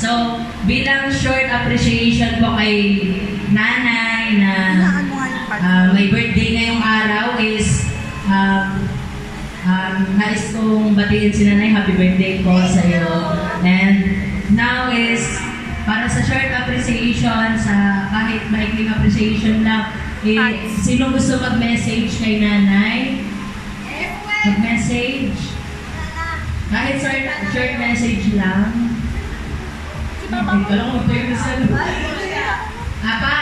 So, bilang short appreciation po kay nanay na may birthday ngayong araw is nais kong batiin si nanay, happy birthday po sa iyo. And now is para sa short appreciation, sa kahit maikling appreciation lang, sino gusto mag-message kay nanay? Mag-message? Kahit short message lang. Ito lang mo ito yung isa. Apa?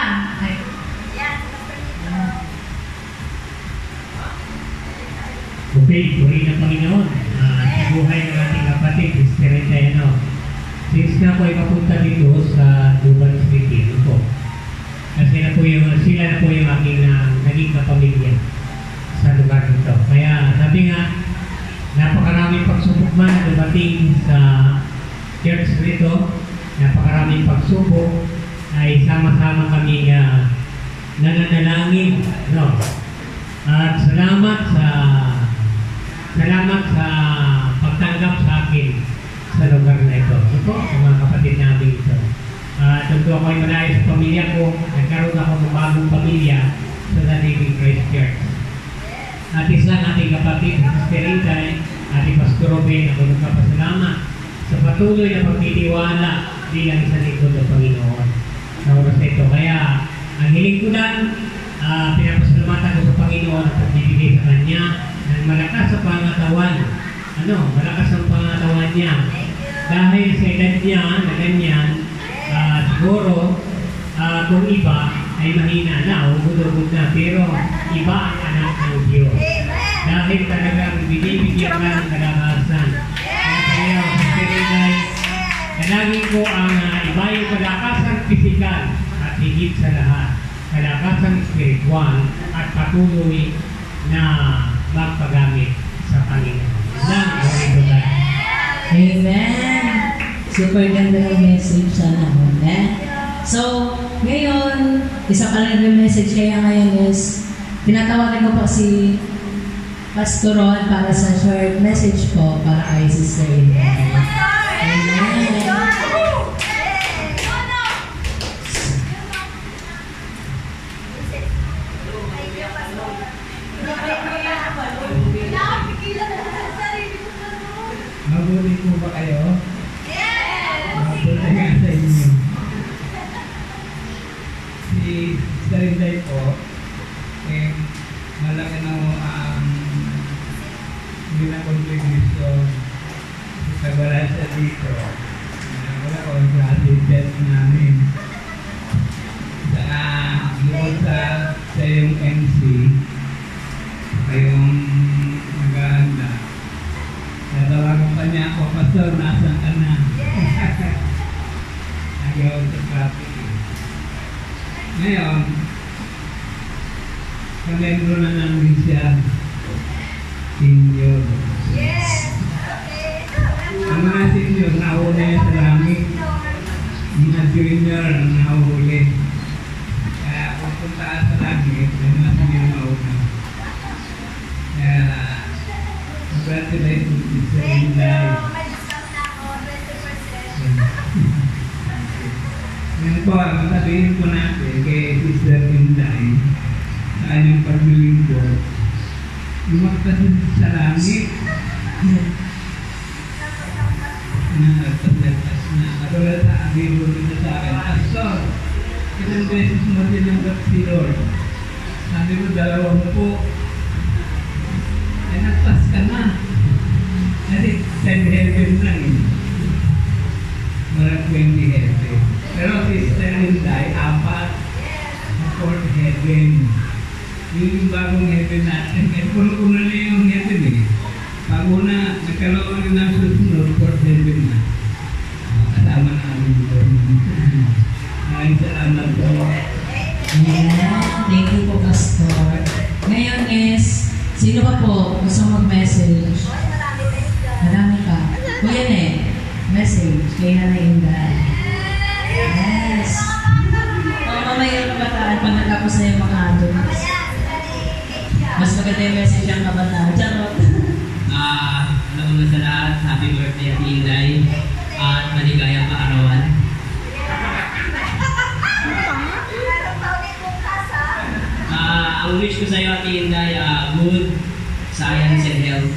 Okay, puri na Panginoon. Buhay ng ating kapatid, Esperantayano. Since na po ay papunta dito sa Duban City, po. Kasi sila na po yung aking naging kapamilya sa lugar nito. Kaya sabi nga, napakaraming pagsubok man na dumating sa church nito, napakaraming pagsubok ay sama-sama kami nananalangin. No? At salamat sa pagtanggap sa akin sa lugar na ito. Ito, sa mga kapatid namin ito. Tunto ako ay malayo sa pamilya ko, nagkaroon ako ng bagong pamilya sa Living Christ Church. At isang ating kapatid, Sister Intay, ating Pastor Robin, ako nagpapasalamat sa patuloy na pagtitiwala bilang isang lingkod ng Panginoon sa oras na ito. Kaya, ang hiling ko lang, pinapasalamatan ko sa Panginoon at pagbibigay sa Kanya ng malakas sa pangatawan. Malakas ang pangatawan niya. Dahil sa edad niya na ganyan, siguro, kung iba ay mahina na, ugod-ugod na, pero iba ang anak ng Diyos. Dahil talagang binibigyan ka ng kalakasan. Kaya, kanagin ko ang iba yung kalakasang pisikal at higit sa lahat, kalakasang spiritual at patuloy na magpagamit sa Panginoon. Amen! Super ganda ng message sana. So, ngayon, isa pa lang yung message kaya ngayon is tinatawagan ko po si Pastor Ron para sa short message po para kay Sister Intay. Mabuti po ba kayo? Yes! Mabuti nga sa inyo. Si Sister Intay po, malaki na ang contribution sa wala siya dito. Wala ko ang graduate namin. Bukod sa yung MC, kayong maganda. Natawagan pa niya ako, Pastor, nasan ka na? Ayaw sa traffic. Ngayon, kamembro na namin siya, senior. Ang mga senior, nahuli sa langit. Mga junior, nahuli. Kaya kung punta sa langit, may mga senior mauna. Kaya, congratulations to Sister Intay. Ngayon po, sabihin po natin kay Sister Intay sa kanyang paglilingkod, lumaktas sa langit nagtatas na katulad sa abibo nito sa akin, Pastor, ilang beses mo tinanggap si Lord? Sabi mo, 20. Ay, nagpas ka na. Kasi 10 heaven lang eh. Marang 20 heaven. Pero Sister Intay, 4 sa 4th heaven. Yung bagong heaven natin, eh, puno-puno na yung heaven eh. Pag una, nagkaroon na susunod, 4th heaven na. Kasama na kami dito. Maraming salamat po. Thank you po, Pastor. Ngayon is, sino pa po gusto mag-message? Marami ka. Kuya message kay Nanay Inday. Yes. Mamaya yung kabataan pag natapos na yung mga adults. Mas maganda yung message ang kabataan. Charot. Alam mo na sa lahat, happy birthday at Inday at maligayang kaarawan. Ang wish ko sa'yo, Ate Inday, good science and health.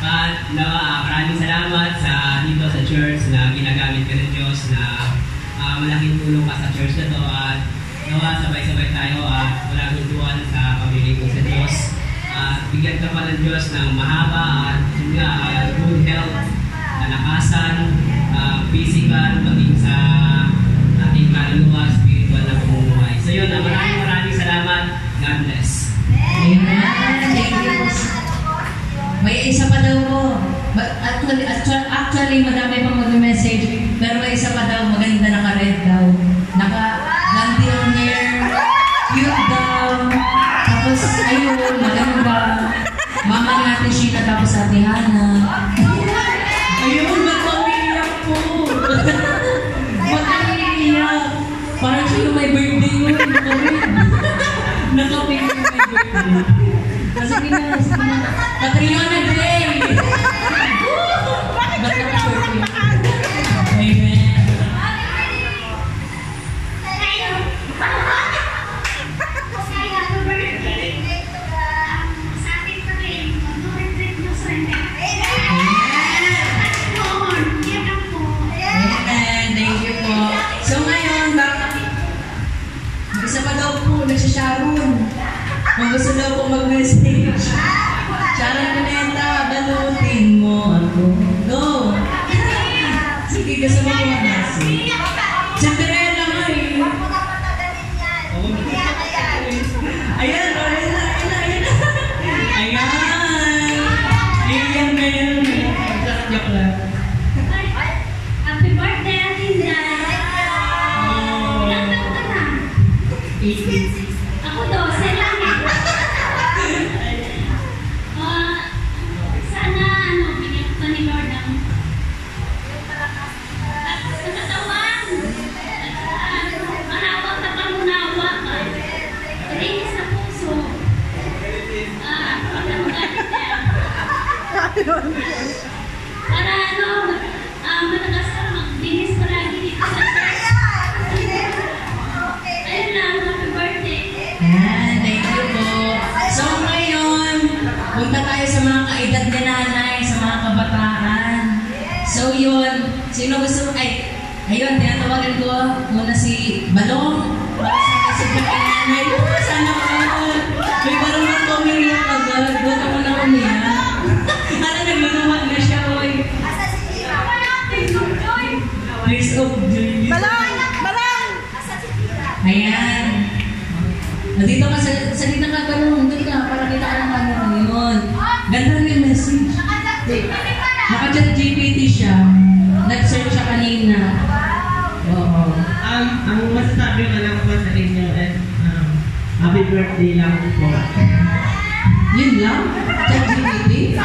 At maraming salamat dito sa church na ginagamit ka ng Diyos na malaking tulong ka sa church na to at nawa sabay-sabay tayo at walang hintuan sa pamilya ko sa Diyos. At bigyan ka pa ng Diyos ng mahaba at good health, kalakasan, physical, maging sa ating kaluluwa, spiritual na pamumuhay. So yun, maraming salamat. God bless. Amen. Thank you. May isa pa daw po. Actually, madami pang mag-message. Pero may isa pa daw, maganda naka-red daw. Naka-ganti ang hair. Cute daw. Tapos, ayun, maganda. Mama natin Sheila, tapos Ate Hana. Ayun, ba't umiiyak po? Ba't umiiyak? Parang siya yung may birthday mo. Nakapig yung may birthday. Sige na. Catriona Day! Ba't naka-birthday? Amen. Thank you po. So ngayon, isa pa daw po, nagsisharon. Kung gusto daw po mag-message. Sharon Cuneta, balutin mo ako. Go! Sige, gusto mo mag-message. Cinderella nga eh. Ayan, ayan. Joke lang. Happy birthday, Ate Inday! Ilang taon ka na? 18. Ako 12 lang eh. Sana, bigyan ko ni Lord ang katawan. Mahawak na pangunawa ka. Palinis sa puso. Pagkamugalit niya. Para matagas ka mag-dinis palagi dito sa church. Ayun lang, happy birthday. Thank you po. So ngayon, punta tayo sa mga kaedad ni nanay, sa mga kabataan. So yun, sino gusto, ayun, tinatawagan ko muna si Balong. Para sa kasipag kay nanay. Sana all. May parang mag-umiyak agad. Doon ako na umiyak. Ano, nagluluwag na siya, oy. Praise of joy. Balong! Ayan. Nandito ka sa dito ka ganun. Doon ka para kita ka ng ano yun. Ganda rin yung message. Naka-chat GPT siya. Nag-search siya kanina. Oo. Ang masasabi ko lang po sa inyo is happy birthday lang po. Yun lang? Chat GPT?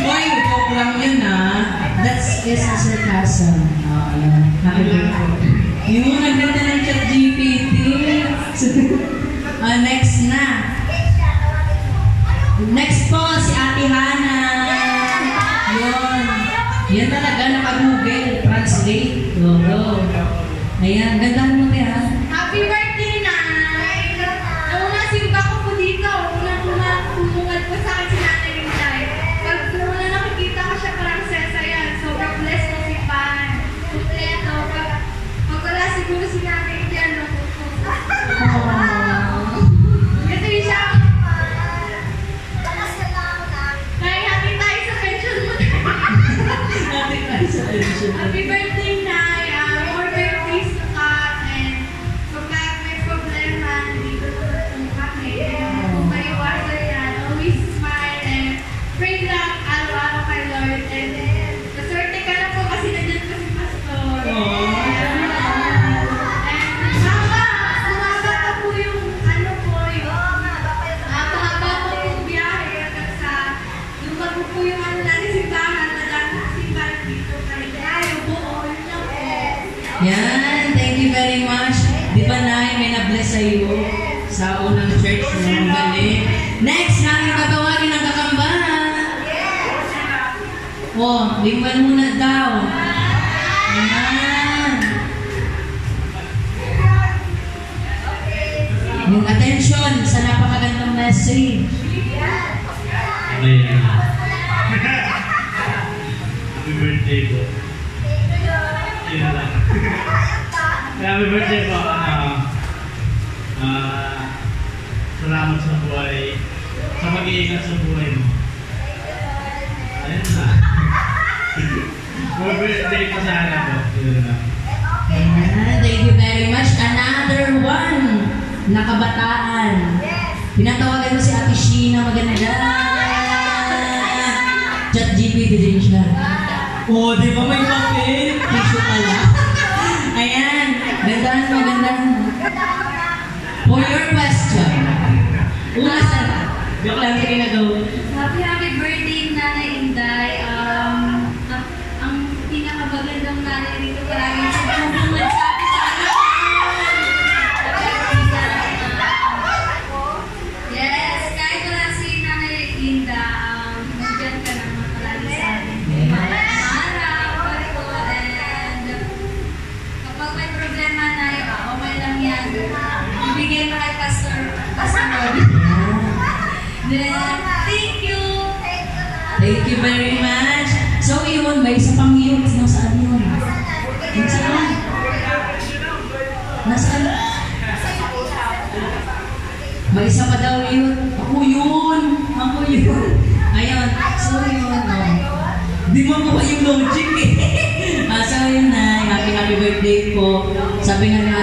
Boy, joke lang yun That's is a sarcasm. Happy birthday. Yung nagdata ng chat GPT. Next na. Next po, si Ate Hana. Yun. Yan talaga, naka-Google Translate. Go. Ayan, ganda mo kaya. Happy birthday, Nay! Nauna simba ko po dito. Unang po sa akin si Nanay Inday. Pag nauna nakikita ko siya parang sesayan. Sobrang blessed na si Pan. Kompleto. Pag wala siguro si Nanay Inday, kasi siya. Kaya happy tayo sa pension mo. Happy birthday, Nay! More birthdays to come and pagka may problema, dito tulong kami. Maiwasan yan. Always smile and pray lang araw-araw kay Lord. And maswerte ka na po kasi nandiyan po si Pastor. And mahaba pa po yung mahaba po yung biyahe hanggang sa lumago po yung natin simbahan na dapat simbahan dito kay Tayo buo. Yun lang po. Yan, thank you very much. Di ba, Nay, may na-bless sa iyo sa unang church ng balik. Next, namin tatawagin ang kakambal. Oh, wing-well muna daw. Ayan. Yung attention sa napakagandang message. Amen. Happy birthday po. Yun na lang. Happy birthday po. Salamat sa buhay. Sa mag-iingat sa buhay mo. Ayun na. Happy birthday po sana po. Yun na. Ayan, thank you very much. Another one na kabataan. Pinatawagan mo si Ate Sheena, maganda. ChatGPT din siya. Oh, di ba may papel? Tissue pala. Ayan, gandaan mo, gandaan mo. For your question. Una sa... Joke lang, sige na go. Happy birthday, Nanay Inday. Ang pinakamagandang nanay rito, maraming salamat sa Yes, kahit wala si Nanay Inda, nandiyan ka naman palagi sa amin. Araw, parito, and kapag may problema na, okay lang yan. Ibigay mo kay Pastor Rod. Then, thank you! Thank you very much. So yun, may isa pang yun. Nasaan yun? Nasaan? Nasaan? May isa pa daw yun. Ako yun. Ako yun. Ayun. So yun. Di mo ko yung logic eh. So yun na. Happy birthday po. Sabi nga ni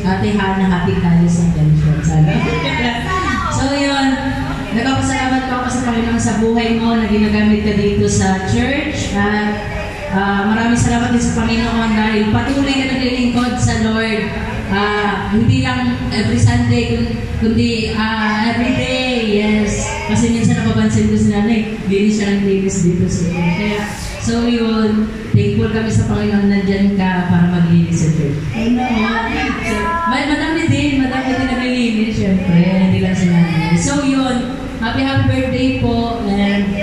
Ate Hana, happy Calis and Tension. So yun. Nagpapasalamat po ako sa Panginoon sa buhay mo na ginagamit ka dito sa church. At maraming salamat din sa Panginoon dahil patuloy ka naglilingkod sa Lord. Hindi lang every Sunday, kundi every day. Yes. Kasi minsan napapansin ko si nanay, linis siya ng linis dito sa church. Kaya, so yun, thankful kami sa Panginoon na nandyan ka para maglinis sa church. Madami din naglilinis, syempre. Hindi lang si nanay. So yun, happy birthday po. And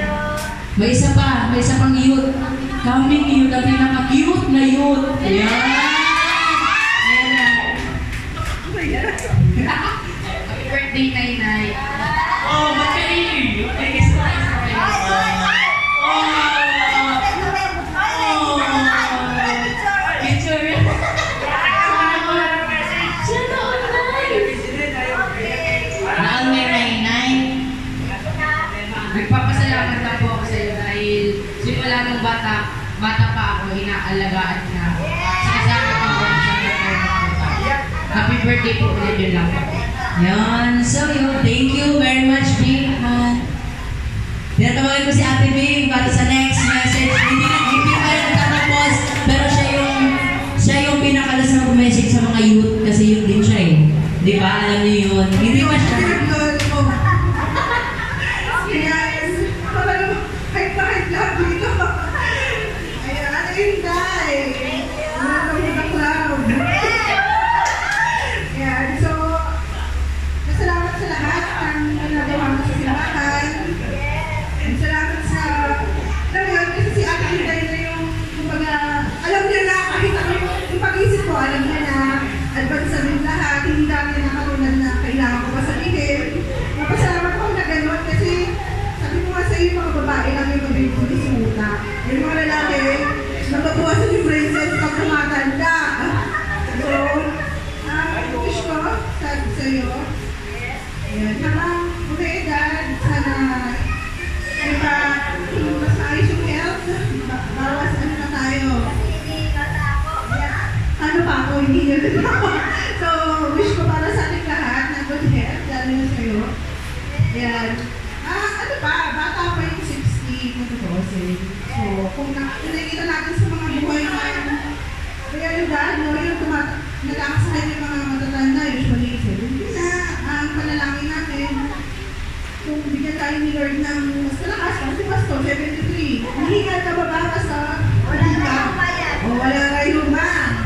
may isa pang youth. Coming youth, ang pinaka-cute na youth. Ayan. Ayan na. Happy birthday, Nay. Oh, ba't kayo? Picture. Naan may Nay. Nagpapasalamat na po ako sa iyo dahil simula nung bata pa ako, inaalagaan na. Sinasama ko ako sa Happy birthday po ulit yun lang po. Yan. So yun, thank you very much, Bing. Tinatawagan ko si Ate Bing para sa next message. Hindi pa rin tatapos, pero siya yung pinakalas na message sa mga youth kasi yun din siya eh. Di ba? Alam niyo yun. Hindi ba siya? Alam niya na, advance sa rin lahat, hindi dami na katulad na kailangan ko pa sabihin. Napasalamat ko na gano'n kasi sabi ko nga sa iyo, mga babae lang yung mabibigis muna. Yung mga lalaki, nababawasan yung princess pag tumatanda. So, wish ko sa iyo. Ayan, okay, Dad, sana mas maayos yung health, bawas na tayo. Ano pa ako, hindi nyo din ako. So, wish ko para sa ating lahat na good health, lalo na sa'yo. Ayan. Ano pa, bata pa yung 60 kung tutusin. So, kung nakikita natin sa mga buhay na realidad, no, yung nagkakasakit yung mga matatanda, usually 70 na, ang panalangin natin. Kung bigyan tayo ni Lord ng mas malakas, kasi Pastor, 73. Mahingal ka ba ba sa wala o wala kayo ba?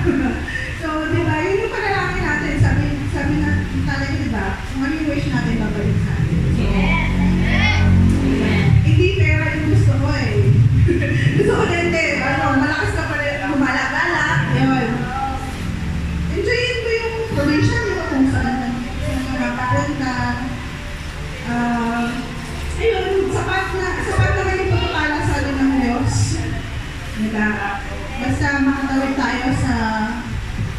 So, di ba, yun yung panalangin natin. Sabi na talaga, di ba, kung ano yung wish natin, babalik sa atin. So, hindi pera yung gusto ko eh. Gusto ko basta makatawid tayo sa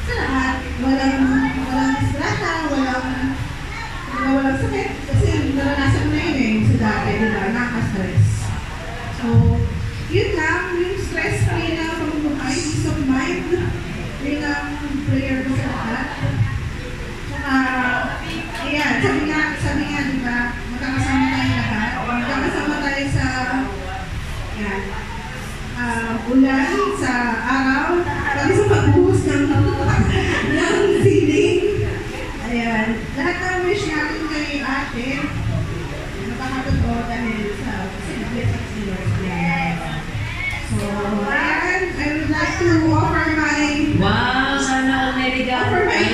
lahat. Walang disgrasya, walang sakit. Kasi naranasan ko na yun eh, sa dati, diba? Nakaka-stress. So, yun lang, yung stress-free na pamumuhay, peace of mind. Yun ang prayer ko sa lahat. Ayan, sabi nga, diba, magkakasama tayo lahat. Magkakasama tayo sa, ayan, ulan, sa araw, pati sa pagbuhos ng feeling. Ayan, lahat ng wish natin kay ate, nakakatotoo dahil sa blessings ni Lord. So, ayan, I would like to offer my... Wow, sana all Mary God. Offer my...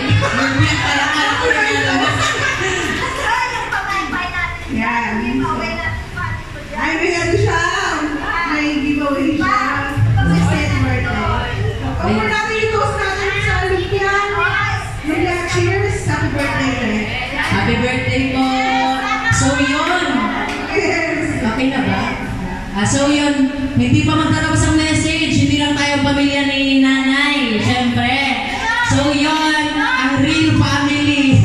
Yan. Ay, may ano siya. May giveaway siya. Sa 10th birthday. Offer natin yung toast natin sa Lumpia. Lumpia, cheers. Happy birthday. Happy birthday po. So yun. Yes. Okay na ba? So yun, hindi pa magtatapos ang message. Hindi lang tayo pamilya ni nanay. Siyempre. So yun, ang real family.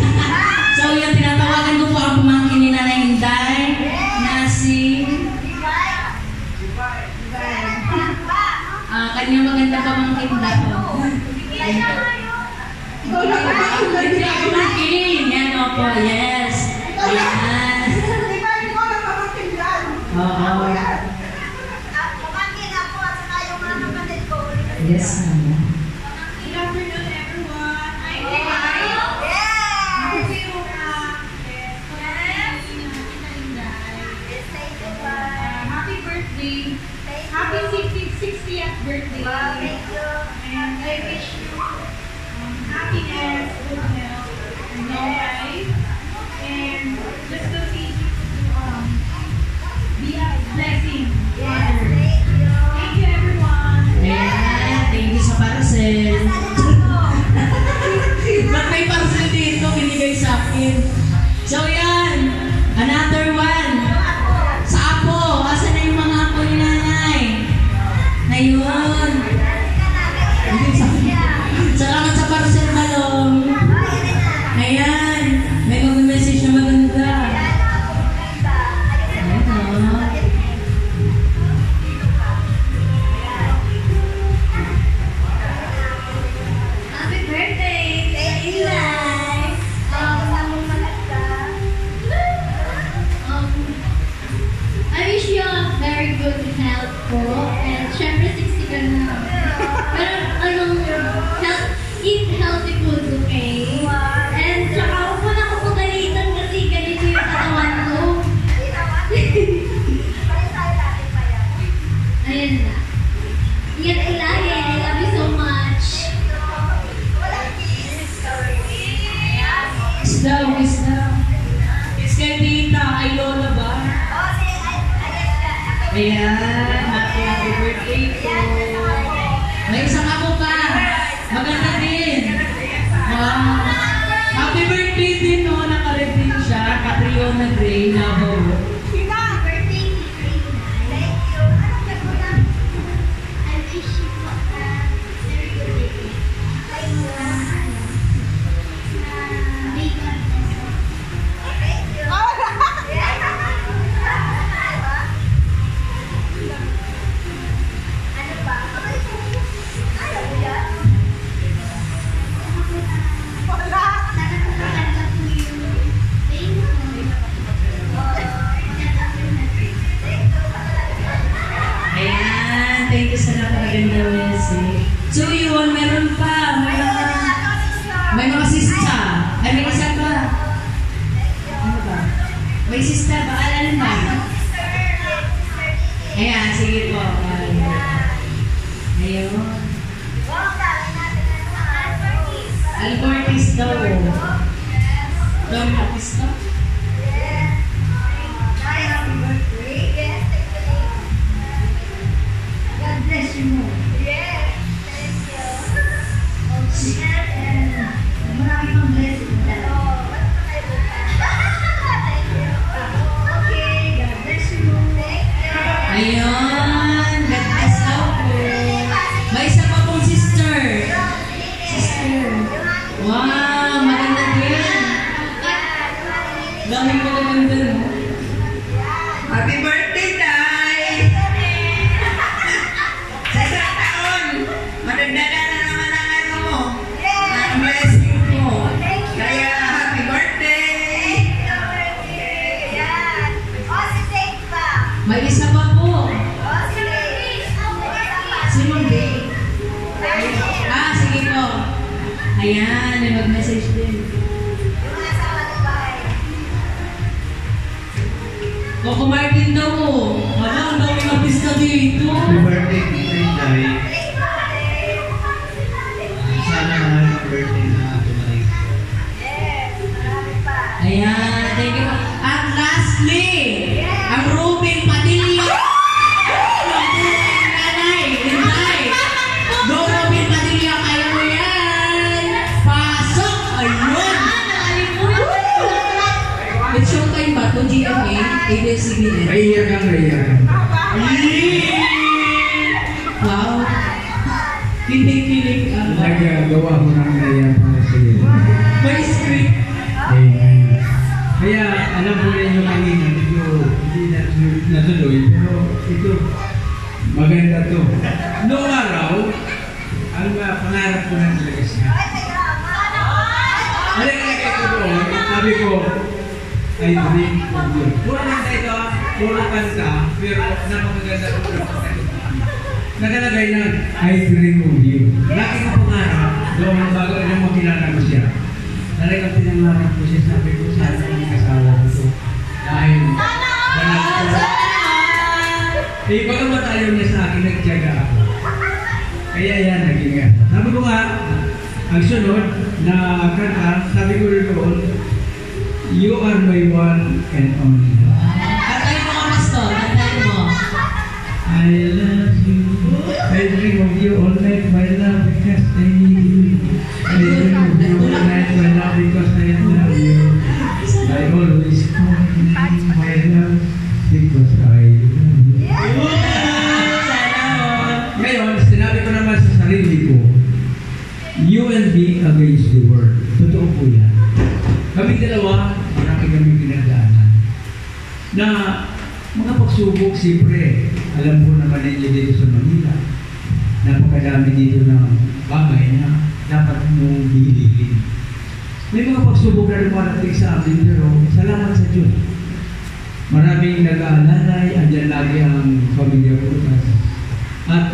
So yun, tinatawagan ko po ang pumangkin ni Nanay Inday na si kanyang magandang pamangkin daw. Ikaw lang ba? Hindi ako pamangkin. Yan o po, yes. Ayan. Ikaw lang pamangkin. Oo. Yes, mama. Good afternoon, everyone. Happy birthday. Happy 60th birthday. And I wish you happiness, good health, and long life. And just continue to be a blessing. Thank you, everyone. Ayan, thank you sa parcel. Ba't may parcel dito binigay sa akin? So yan, another one. Sa apo, asan na yung mga apo ni nanay? Ayun. Salamat sa parcel, Malong. Ayan, may mag-message na maganda. Ayan o. Happy birthday! Eli! I wish you a very good health po. And syempre 60 ka na. Pero eat healthy food, okay? And tsaka huwag mo na kupagalitan kasi ganito yung katawan ko. Ayan na. Ingat ka lagi. I love you so much. Kiss daw, kiss daw. Kiss kay tita, kay lola ba? Ayan, happy birthday po. May isang ako pa. Maganda din. Wow. Happy birthday din, no? Nakared din siya. Catriona Gray na ho. Ayan, thank you sa napakaganda message. So yun, meron pa. May mga sista. Ay, may isa pa. Ano ba? May sista ba? Alam ba? Ayan, sige po. Ayun. Albertis daw. Albertis daw. God bless you more. Marami pang blessing. Ayun. God bless daw po. May isa pa po maganda din. Dami ko maganda, no? Happy birthday, Tay! Sa isang taon, madagdala na naman ang ano mo. Ang blessing mo. Kaya, happy birthday! May isa pa po. Si Ma'am Day. Sige po. Ayan, may mag-message din. Coco Martin daw po. Ang dami ng pista dito. Happy birthday, Tita Inday. Sana ang birthday na tumarik. Ayan, thank you. At lastly, ang Ruben Padilla. Nanay, Inday. Go Ruben Padilla, kaya mo yan. Pasok, ayun. It's showtime ba ito, GMA? ABS-CBN. Naiiyak kang naiiyak. Wow. Kilig-kilig. Nagagawa mo ng naiiyak para sa iyo. May script. Amen. Kaya alam mo rin yung kanina, medyo hindi natuloy, pero ito, maganda to. Noong araw, ang pangarap ko ng talaga siya. Alagay ko doon, sabi ko, I dream of you. Puro kanta ito, puro kanta, pero napakaganda ko ng kanta. Nakalagay na, I dream of you. Laki ko pangarap, doon bago na makilala ko siya. Talagang pinangarap ko siya, sabi ko, sana ang kasawa ko ito. Dahil, banal ko. Eh, bagamat ayaw niya sa akin, nagtiyaga ako. Kaya yan, naging yan. Sabi ko nga, ang sunod na kanta, sabi ko rin doon, you are my one and only. Kantayin mo ka, Pastor. Kantayin mo. I love you. I dream of you all night, my love, because I need you. I dream of you all night, my love, because I love you. I always call you my love, because I love you. Ngayon, sinabi ko naman sa sarili ko, you and me against the world. Totoo po yan. Kami dalawa, marami kami pinagdaanan. Na mga pagsubok, siyempre, alam ko naman ninyo dito sa Manila, napakadami dito ng bagay na dapat mong hihilin. May mga pagsubok na lumarating sa amin, pero salamat sa Diyos. Maraming nag-aalalay, andyan lagi ang pamilya ko. At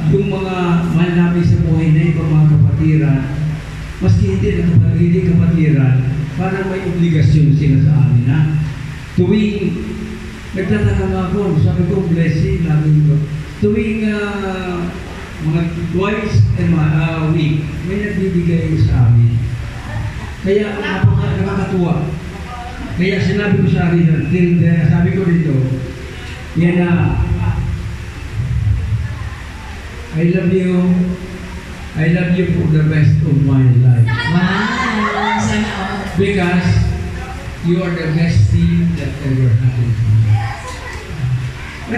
yung mga mahal namin sa buhay na ibang mga kapatiran, maski hindi kapatiran, parang may obligasyon sila sa amin na tuwing nagtataka nga ako, sabi ko blessing namin ko. Tuwing mga twice a week, may nagbibigay sa amin. Kaya nakakatuwa. Kaya sinabi ko sa akin, sabi ko dito, yan na, I love you for the rest of my life. Wow. Sana all. Because you are the best thing that ever happened to me.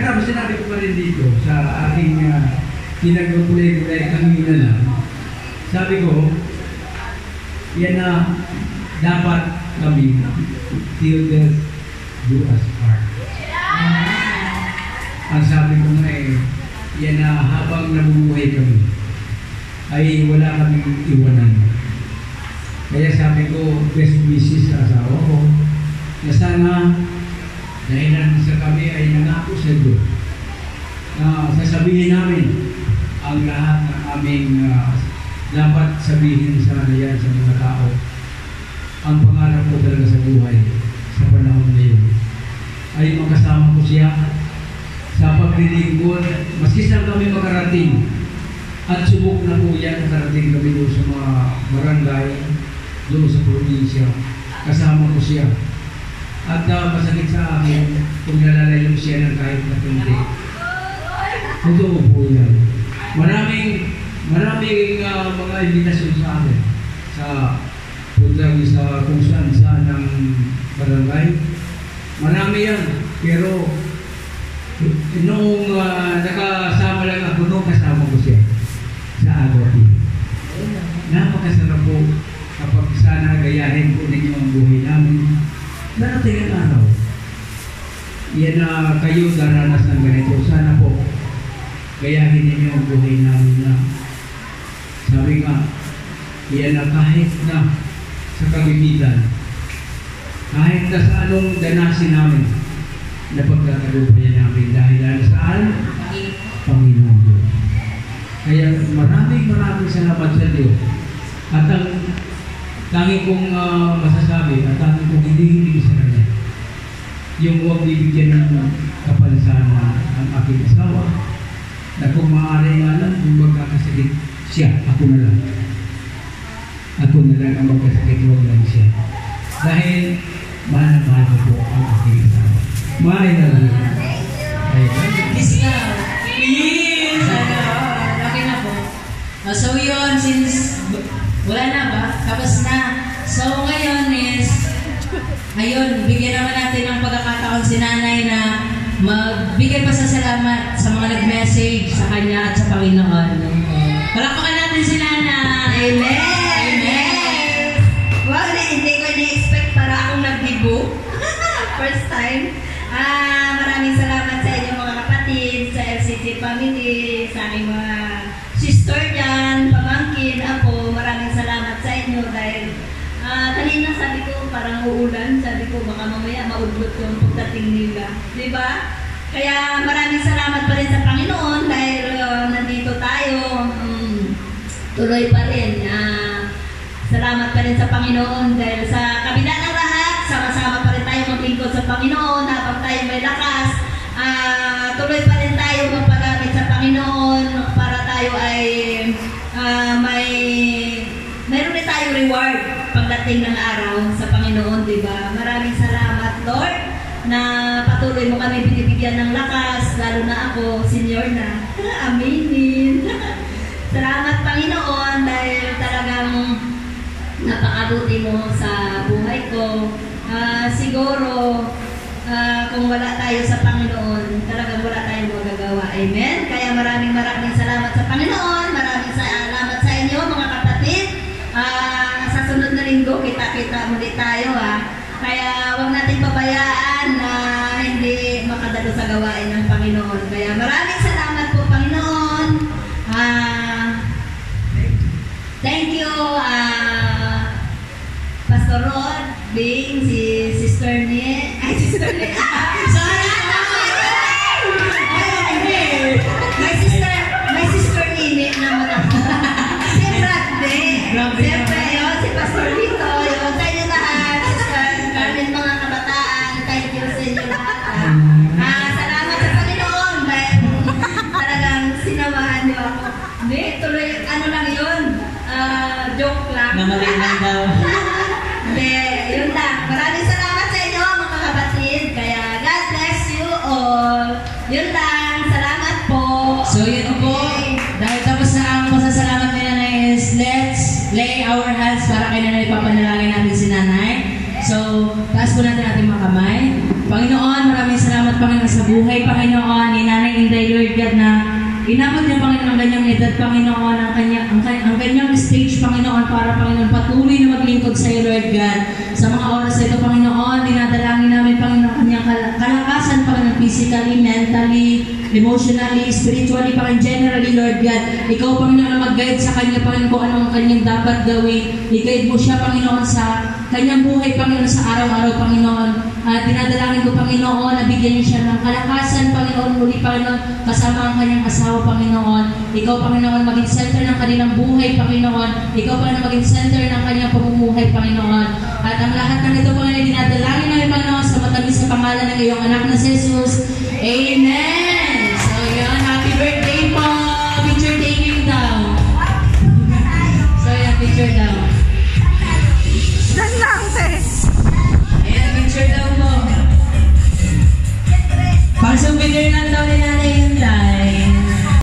Tapos sinabi ko pa rin dito sa aking pinagpapulay-pulay kanina lang. Sabi ko, yan na dapat kami till death do us part. Ang sabi ko nga yan na habang nabubuhay kami, ay wala kaming iwanan. Kaya sabi ko, best wishes sa asawa ko, na sana, dahil sa kami ay nangako sa Diyos, na sasabihin namin ang lahat ng aming dapat sabihin sa yan sa mga tao. Ang pangarap ko talaga sa buhay, sa panahon na yun, ay makasama ko siya sa paglilingkod, maski saan kami makarating. At subok na po yan, nakarating kami doon sa mga barangay, doon sa probinsya, kasama ko siya. At masakit sa akin kung nalalayo siya ng kahit na kunti. Totoo po yan. Maraming mga invitasyon sa akin sa puntang sa kung saan ng barangay. Marami yan, pero noong nakasama lang ako, noong kasama ko siya sa Agapi. Napakasarap po kapag sana Kaya gayahin po ninyo ang buhay namin. Darating ang araw. Yan na kayo daranas ng ganito. Sana po, gayahin ninyo ang buhay namin na sabi nga, yan na kahit na sa kagipitan, kahit na sa anong danasin namin, na pagkakalupayan namin dahil saan? Panginoon Diyos. Kaya maraming salamat sa Diyos. At ang tanging kong masasabi, at tanging kong hindi sa Kanya, yung huwag bibigyan ng kapansanan ang aking asawa, na kung maaari nga lang, kung magkakasakit siya, ako na lang. Ako na lang ang magkasakit, huwag lang siya. Dahil mahal na mahal ko po ang aking asawa. Mahal na lang. Yes na. Yes! Okay na po. So yun, since wala na ba? Tapos na. So ngayon is, ayun, bigyan naman natin ng pagkakataon si nanay na magbigay pa sa salamat sa mga nag-message sa kanya at sa Panginoon. Palakpakan natin si nanay. Amen! Amen! Wow, hindi ko ni-expect para akong nagbibo. First time. Maraming salamat sa inyo mga kapatid, sa LCT family, sa aming mga sister dyan, pamangkin, ako. Maraming salamat sa inyo dahil kanina sabi ko parang uulan, sabi ko baka mamaya maudlot yung pagdating nila. Diba? Kaya maraming salamat pa rin sa Panginoon dahil nandito tayo. Tuloy pa rin. Salamat pa rin sa Panginoon dahil sa kabila ng lahat, sama-sama pa rin tayo maglingkod sa Panginoon habang tayo may lakas. Tuloy pa rin tayo magpagamit sa Panginoon para tayo ay mayroon rin tayong reward pagdating ng araw sa Panginoon, diba? Maraming salamat, Lord, na patuloy mo kami binibigyan ng lakas, lalo na ako, senior na. Aminin. Salamat, Panginoon, dahil talagang napakabuti mo sa buhay ko. Siguro, kung wala tayo sa Panginoon, talagang wala tayong magagawa. Amen? Kaya maraming salamat sa Panginoon. Maraming salamat sa inyo, mga kapatid. Sa sunod na linggo, kita-kita muli tayo. Kaya huwag natin pabayaan na hindi makadalo sa gawain ng Panginoon. Kaya maraming salamat po, Panginoon. Thank you, Pastor Rod, being si Sister Nie. Ay, Sister Nie. Sorry! May Sister Nini naman ako. Si Bradley. Siyempre, yun, si Pastor Lito. Yun, sa inyo lahat. Sister Carmen, mga kabataan. Thank you sa inyo lahat. Salamat sa Panginoon dahil talagang sinamahan niyo ako. Hindi, tuloy, ano lang yun. Joke lang. Namali lang daw. Hindi, yun lang. Maraming salamat sa inyo, mga kapatid. Kaya, God bless you all. Yun lang. Salamat po. So yun po. Dahil tapos na ang pasasalamat ni nanay is let's lay our hands para kay nanay. Papanalangin natin si nanay. So, taas po natin ating mga kamay. Panginoon, maraming salamat, Panginoon, sa buhay, Panginoon, ni Nanay Inday, Lord God, na inabot niya, Panginoon, ang kanyang edad, Panginoon, ang kanyang stage, Panginoon, para, Panginoon, patuloy na maglingkod sa iyo, Lord God. Sa mga oras na ito, Panginoon, dinadalangin namin, Panginoon, kanyang kalakasan, Panginoon, physically, mentally, emotionally, spiritually, Panginoon, generally, Lord God. Ikaw, Panginoon, na mag-guide sa kanya, Panginoon, kung anong kanyang dapat gawin. I-guide mo siya, Panginoon, sa kanyang buhay, Panginoon, sa araw-araw, Panginoon. At dinadalangin ko, Panginoon, na bigyan niyo siya ng kalakasan, Panginoon, muli, Panginoon, kasama ang kanyang asawa, Panginoon. Ikaw, Panginoon, maging center ng kanilang buhay, Panginoon. Ikaw, Panginoon, maging center ng kanyang pamumuhay, Panginoon. At ang lahat ng ito, Panginoon, dinadalangin namin, Panginoon, sa matamis sa pangalan ng iyong anak na si Jesus. Amen! So, yun, happy birthday po! Picture taking daw. So, yan, picture daw.